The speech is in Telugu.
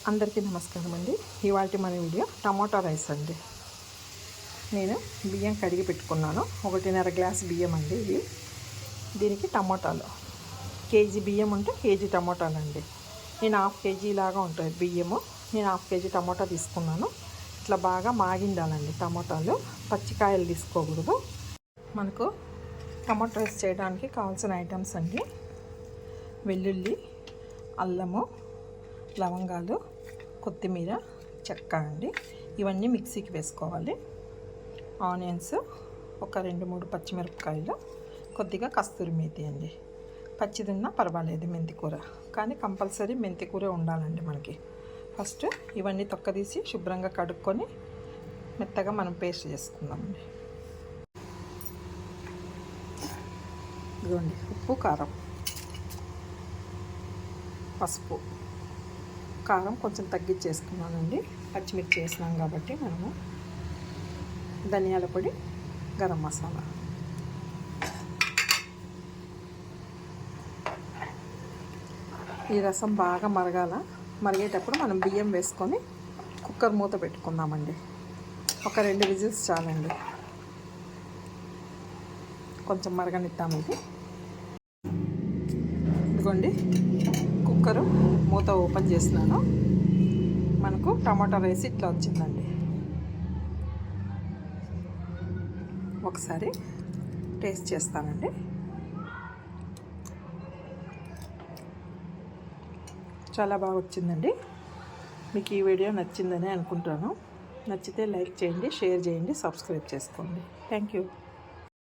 అందరికీ నమస్కారం అండి. ఇవాళ మన వీడియో టమాటా రైస్ అండి. నేను బియ్యం కడిగి పెట్టుకున్నాను. 1.5 గ్లాస్ బియ్యం అండి ఇవి. దీనికి టమాటాలు కేజీ బియ్యం ఉంటే కేజీ టమాటాలు అండి. నేను హాఫ్ కేజీ లాగా ఉంటుంది బియ్యము. నేను హాఫ్ కేజీ టమాటా తీసుకున్నాను. ఇట్లా బాగా మాగిండాలండి టమాటాలు. పచ్చికాయలు తీసుకోకూడదు. మనకు టమాటా రైస్ చేయడానికి కావాల్సిన ఐటమ్స్ అండి: వెల్లుల్లి, అల్లము, లవంగాలు, కొత్తిమీర, చెక్క అండి. ఇవన్నీ మిక్సీకి వేసుకోవాలి. ఆనియన్స్, ఒక 2-3 పచ్చిమిరపకాయలు, కొద్దిగా కస్తూరి మేతి అండి. పచ్చిదిన్నా పర్వాలేదు మెంతి కూర, కానీ కంపల్సరీ మెంతి కూర ఉండాలండి మనకి. ఫస్ట్ ఇవన్నీ తొక్కదీసి శుభ్రంగా కడుక్కొని మెత్తగా మనం పేస్ట్ చేసుకుందామండి. ఇదిగోండి ఉప్పు, కారం, పసుపు. కారం కొంచెం తగ్గించేసుకున్నానండి, పచ్చిమిర్చి వేసినాం కాబట్టి. మనము ధనియాల పొడి, గరం మసాలా. ఈ రసం బాగా మరగాల. మరిగేటప్పుడు మనం బియ్యం వేసుకొని కుక్కర్ మూత పెట్టుకుందామండి. ఒక 2 విజిల్స్ చాలండి. కొంచెం మరగనిద్దాము. ఇదిగోండి కుక్కరు మూత ఓపెన్ చేసినాను. మనకు టమాటా రైస్ ఇట్లా వచ్చిందండి. ఒకసారి టేస్ట్ చేస్తానండి. చాలా బాగా వచ్చిందండి. మీకు ఈ వీడియో నచ్చిందని అనుకుంటాను. నచ్చితే లైక్ చేయండి, షేర్ చేయండి, సబ్స్క్రైబ్ చేసుకోండి. Thank you.